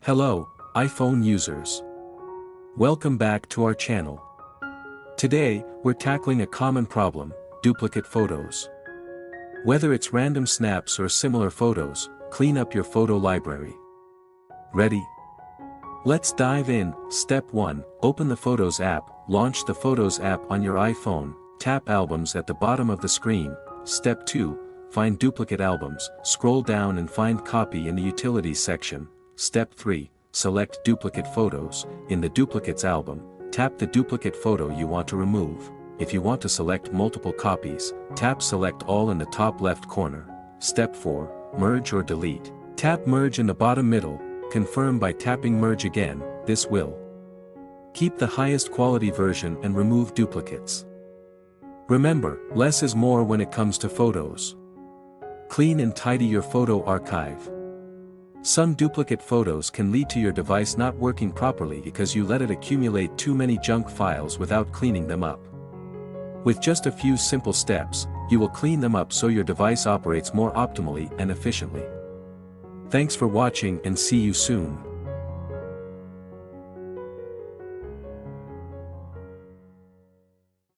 Hello, iPhone users. Welcome back to our channel. Today, we're tackling a common problem, duplicate photos. Whether it's random snaps or similar photos, clean up your photo library. Ready? Let's dive in. Step 1, open the Photos app. Launch the Photos app on your iPhone, tap Albums at the bottom of the screen. Step 2, find duplicate albums. Scroll down and find Copy in the Utilities section. Step 3, select Duplicate Photos. In the Duplicates album, tap the duplicate photo you want to remove. If you want to select multiple copies, tap Select All in the top left corner. Step 4, merge or delete. Tap Merge in the bottom middle, confirm by tapping Merge again. This will keep the highest quality version and remove duplicates. Remember, less is more when it comes to photos. Clean and tidy your photo archive. Some duplicate photos can lead to your device not working properly because you let it accumulate too many junk files without cleaning them up. With just a few simple steps, you will clean them up so your device operates more optimally and efficiently. Thanks for watching and see you soon.